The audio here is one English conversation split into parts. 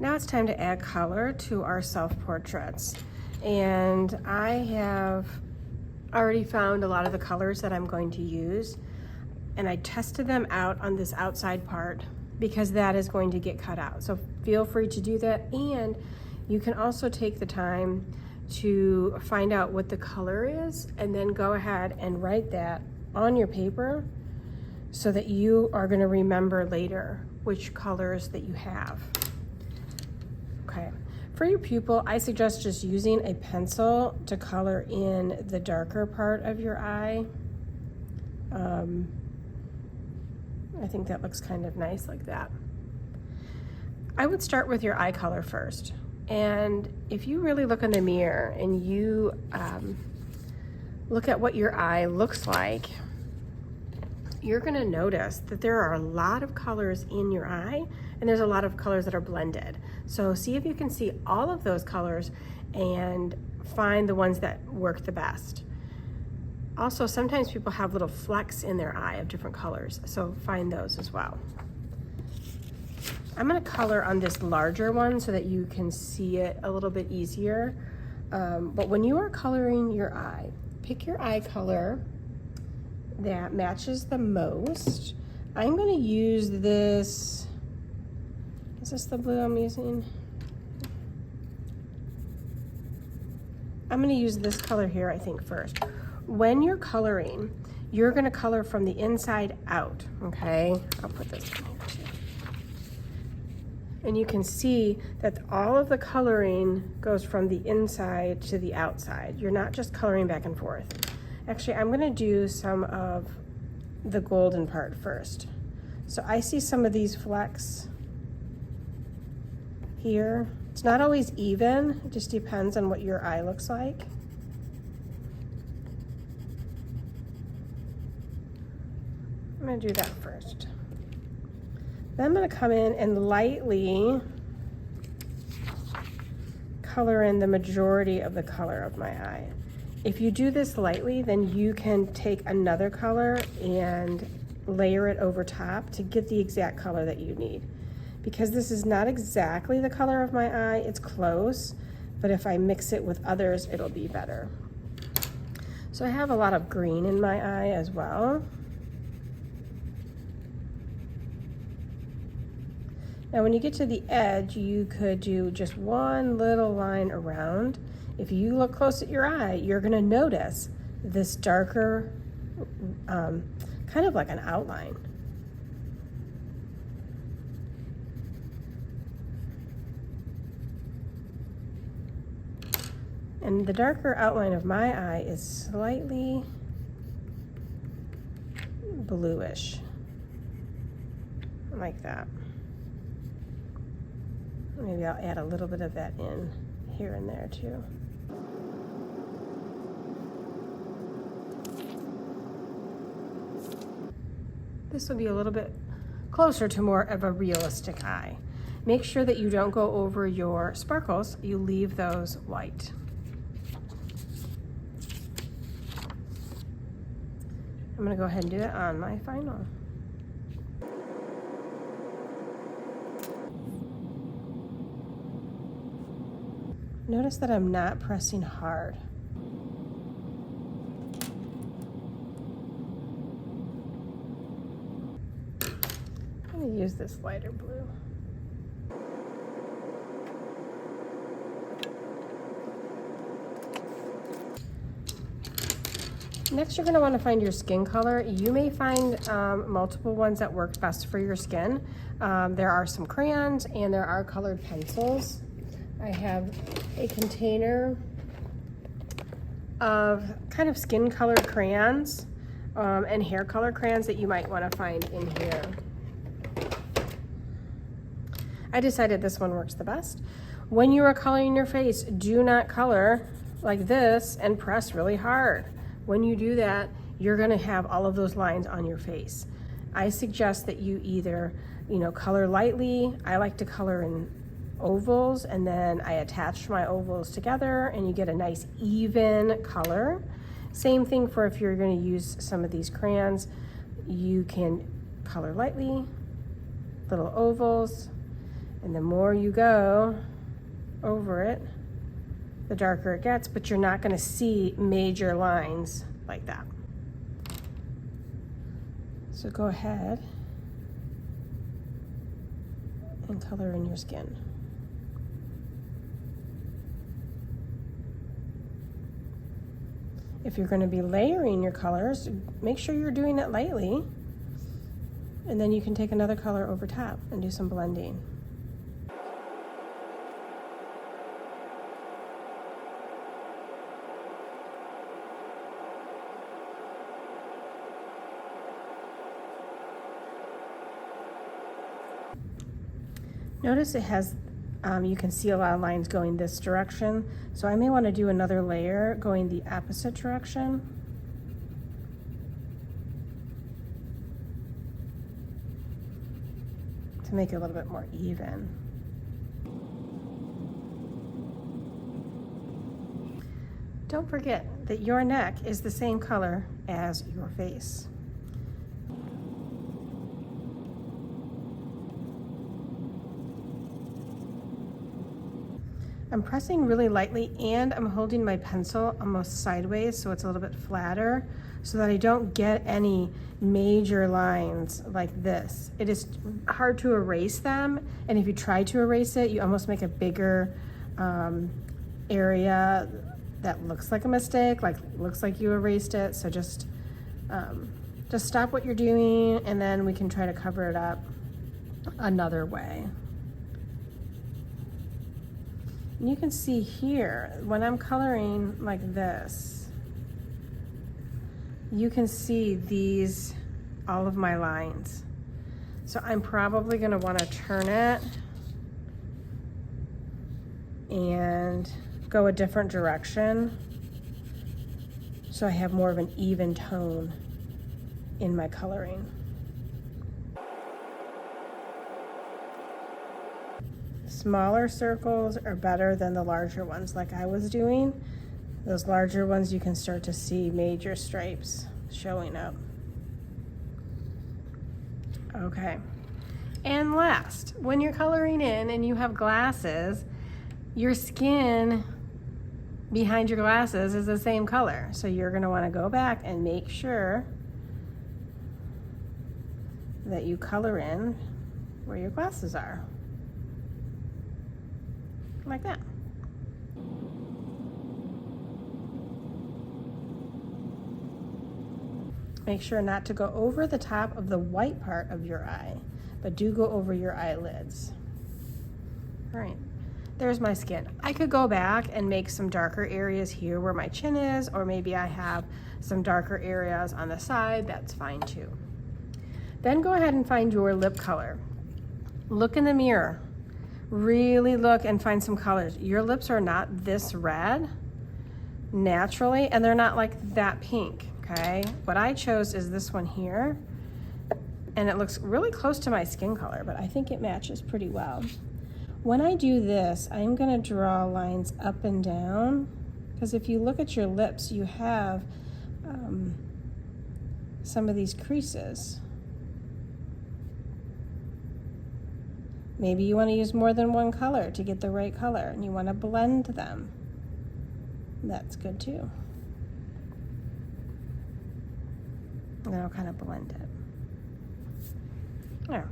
Now it's time to add color to our self-portraits. And I have already found a lot of the colors that I'm going to use. And I tested them out on this outside part because that is going to get cut out. So feel free to do that. And you can also take the time to find out what the color is and then go ahead and write that on your paper so that you are going to remember later which colors that you have. Okay, for your pupil, I suggest just using a pencil to color in the darker part of your eye. I think that looks kind of nice like that. I would start with your eye color first. And if you really look in the mirror and you look at what your eye looks like, you're gonna notice that there are a lot of colors in your eye and there's a lot of colors that are blended. So see if you can see all of those colors and find the ones that work the best. Also, sometimes people have little flecks in their eye of different colors, so find those as well. I'm gonna color on this larger one so that you can see it a little bit easier. But when you are coloring your eye, pick your eye color that matches the most. I'm gonna use this, is this the blue I'm using? I'm gonna use this color here, I think, first. When you're coloring, you're gonna color from the inside out, okay? I'll put this in here too. And you can see that all of the coloring goes from the inside to the outside. You're not just coloring back and forth. Actually, I'm gonna do some of the golden part first. So I see some of these flecks here. It's not always even, it just depends on what your eye looks like. I'm gonna do that first. Then I'm gonna come in and lightly color in the majority of the color of my eye. If you do this lightly, then you can take another color and layer it over top to get the exact color that you need. Because this is not exactly the color of my eye, it's close, but if I mix it with others, it'll be better. So I have a lot of green in my eye as well. Now when you get to the edge, you could do just one little line around. If you look close at your eye, you're gonna notice this darker, kind of like an outline. And the darker outline of my eye is slightly bluish, like that. Maybe I'll add a little bit of that in here and there too. This will be a little bit closer to more of a realistic eye. Make sure that you don't go over your sparkles, you leave those white. I'm gonna go ahead and do it on my final. Notice that I'm not pressing hard. I'm gonna use this lighter blue. Next, you're gonna wanna find your skin color. You may find multiple ones that work best for your skin. There are some crayons and there are colored pencils. I have a container of kind of skin colored crayons and hair color crayons that you might want to find in here. I decided this one works the best. When you are coloring your face, do not color like this and press really hard. When you do that, you're gonna have all of those lines on your face. I suggest that you either, color lightly. I like to color in ovals, and then I attach my ovals together and you get a nice even color. Same thing for if you're going to use some of these crayons. You can color lightly, little ovals, And the more you go over it, the darker it gets, but you're not gonna see major lines like that. So go ahead and color in your skin. If you're gonna be layering your colors, make sure you're doing it lightly, and then you can take another color over top and do some blending. Notice it has, you can see a lot of lines going this direction, so I may want to do another layer going the opposite direction. To make it a little bit more even. Don't forget that your neck is the same color as your face. I'm pressing really lightly and I'm holding my pencil almost sideways so it's a little bit flatter so that I don't get any major lines like this. It is hard to erase them, and if you try to erase it, you almost make a bigger area that looks like a mistake, like looks like you erased it. So just stop what you're doing and then we can try to cover it up another way. And you can see here, when I'm coloring like this, you can see these, all of my lines. So I'm probably gonna wanna turn it and go a different direction so I have more of an even tone in my coloring. Smaller circles are better than the larger ones like I was doing. Those larger ones you can start to see major stripes showing up. Okay, and last, when you're coloring in and you have glasses, your skin behind your glasses is the same color. So you're gonna wanna go back and make sure that you color in where your glasses are. Like that. Make sure not to go over the top of the white part of your eye, but do go over your eyelids. All right, there's my skin. I could go back and make some darker areas here where my chin is, or maybe I have some darker areas on the side, that's fine too. Then go ahead and find your lip color. Look in the mirror. Really look and find some colors. Your lips are not this red naturally, and they're not like that pink, okay? What I chose is this one here, and it looks really close to my skin color, but I think it matches pretty well. When I do this, I'm gonna draw lines up and down, because if you look at your lips, you have some of these creases. Maybe you want to use more than one color to get the right color, and you want to blend them. That's good too. And then I'll kind of blend it. There.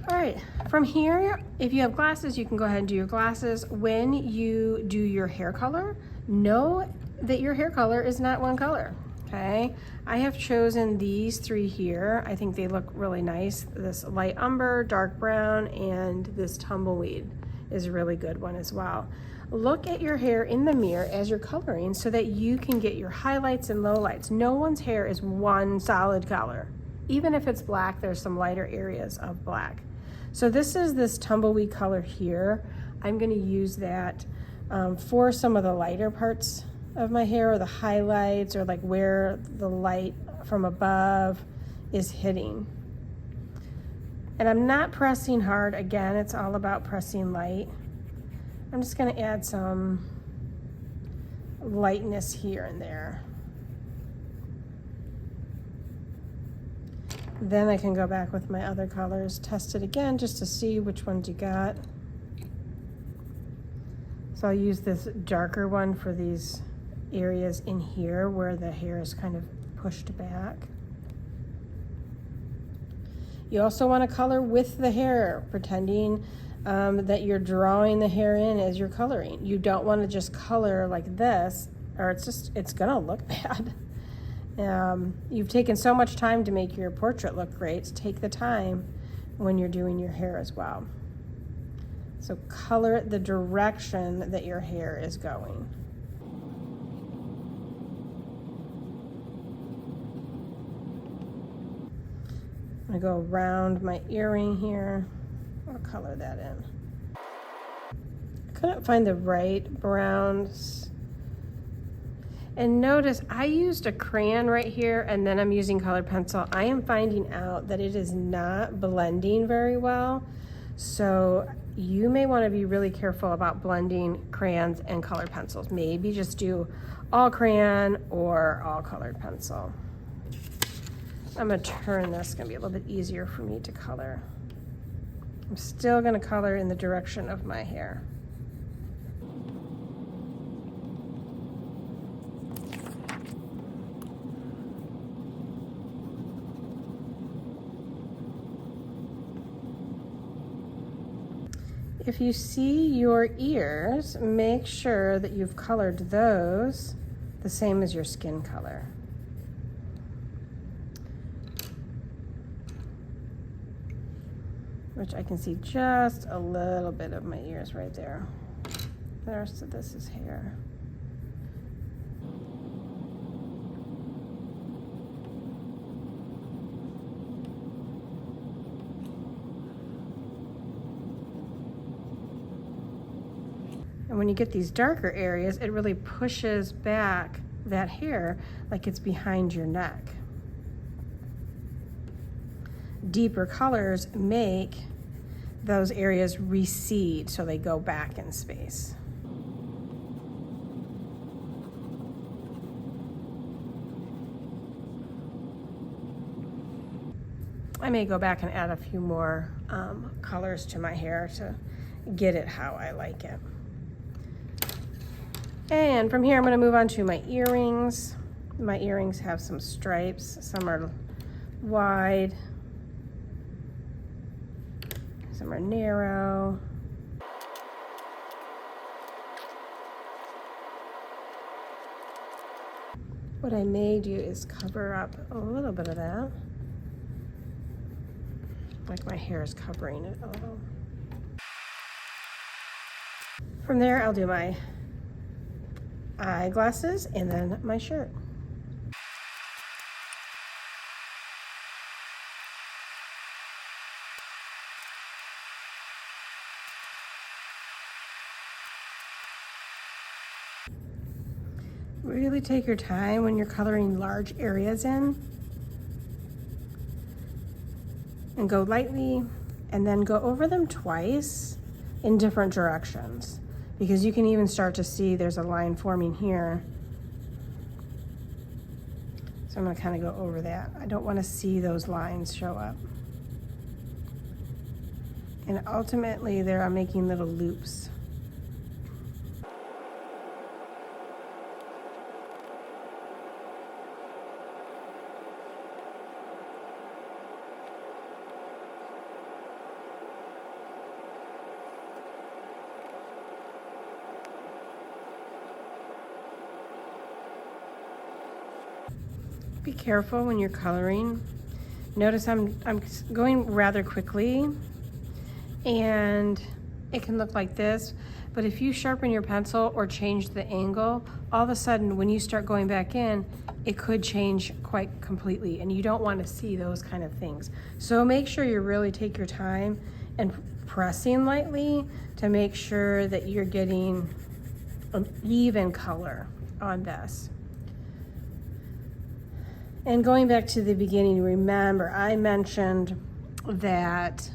All right, from here, if you have glasses, you can go ahead and do your glasses. When you do your hair color, know that your hair color is not one color. Okay, I have chosen these three here. I think they look really nice. This light umber, dark brown, and this tumbleweed is a really good one as well. Look at your hair in the mirror as you're coloring so that you can get your highlights and lowlights. No one's hair is one solid color. Even if it's black, there's some lighter areas of black. So this is this tumbleweed color here. I'm gonna use that for some of the lighter parts of my hair, or the highlights, or like where the light from above is hitting. And I'm not pressing hard. Again, it's all about pressing light. I'm just gonna add some lightness here and there. Then I can go back with my other colors, test it again just to see which ones you got. So I'll use this darker one for these areas in here where the hair is kind of pushed back. You also want to color with the hair, pretending that you're drawing the hair in as you're coloring. You don't want to just color like this, or it's gonna look bad. You've taken so much time to make your portrait look great. So take the time when you're doing your hair as well. So color it the direction that your hair is going. I'm gonna go around my earring here. I'll color that in. I couldn't find the right browns. And notice I used a crayon right here and then I'm using colored pencil. I am finding out that it is not blending very well. So you may want to be really careful about blending crayons and colored pencils. Maybe just do all crayon or all colored pencil. I'm gonna turn this, it's gonna be a little bit easier for me to color. I'm still gonna color in the direction of my hair. If you see your ears, make sure that you've colored those the same as your skin color. Which I can see just a little bit of my ears right there. The rest of this is hair. And when you get these darker areas, it really pushes back that hair like it's behind your neck. Deeper colors make those areas recede so they go back in space. I may go back and add a few more colors to my hair to get it how I like it. And from here, I'm gonna move on to my earrings. My earrings have some stripes. Some are wide, some are narrow. What I may do is cover up a little bit of that. Like my hair is covering it a little. From there, I'll do my eyeglasses and then my shirt. Really take your time when you're coloring large areas in, and go lightly and then go over them twice in different directions, because you can even start to see there's a line forming here. So I'm going to kind of go over that. I don't want to see those lines show up. And ultimately there I'm making little loops. Be careful when you're coloring. Notice I'm going rather quickly and it can look like this, but if you sharpen your pencil or change the angle, all of a sudden when you start going back in, it could change quite completely, and you don't want to see those kind of things. So make sure you really take your time and pressing lightly to make sure that you're getting an even color on this. And going back to the beginning, remember I mentioned that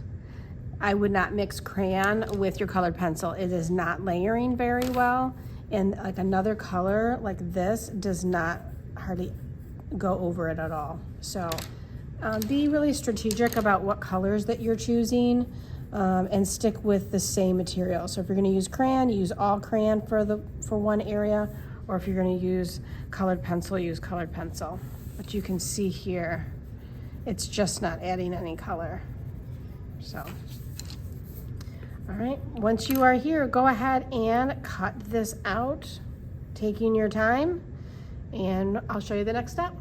I would not mix crayon with your colored pencil. It is not layering very well, and like another color like this does not hardly go over it at all. So Be really strategic about what colors that you're choosing, and stick with the same material. So if you're going to use crayon, use all crayon for one area, or if you're going to use colored pencil, use colored pencil. But you can see here, it's just not adding any color. So, all right, once you are here, go ahead and cut this out, taking your time, and I'll show you the next step.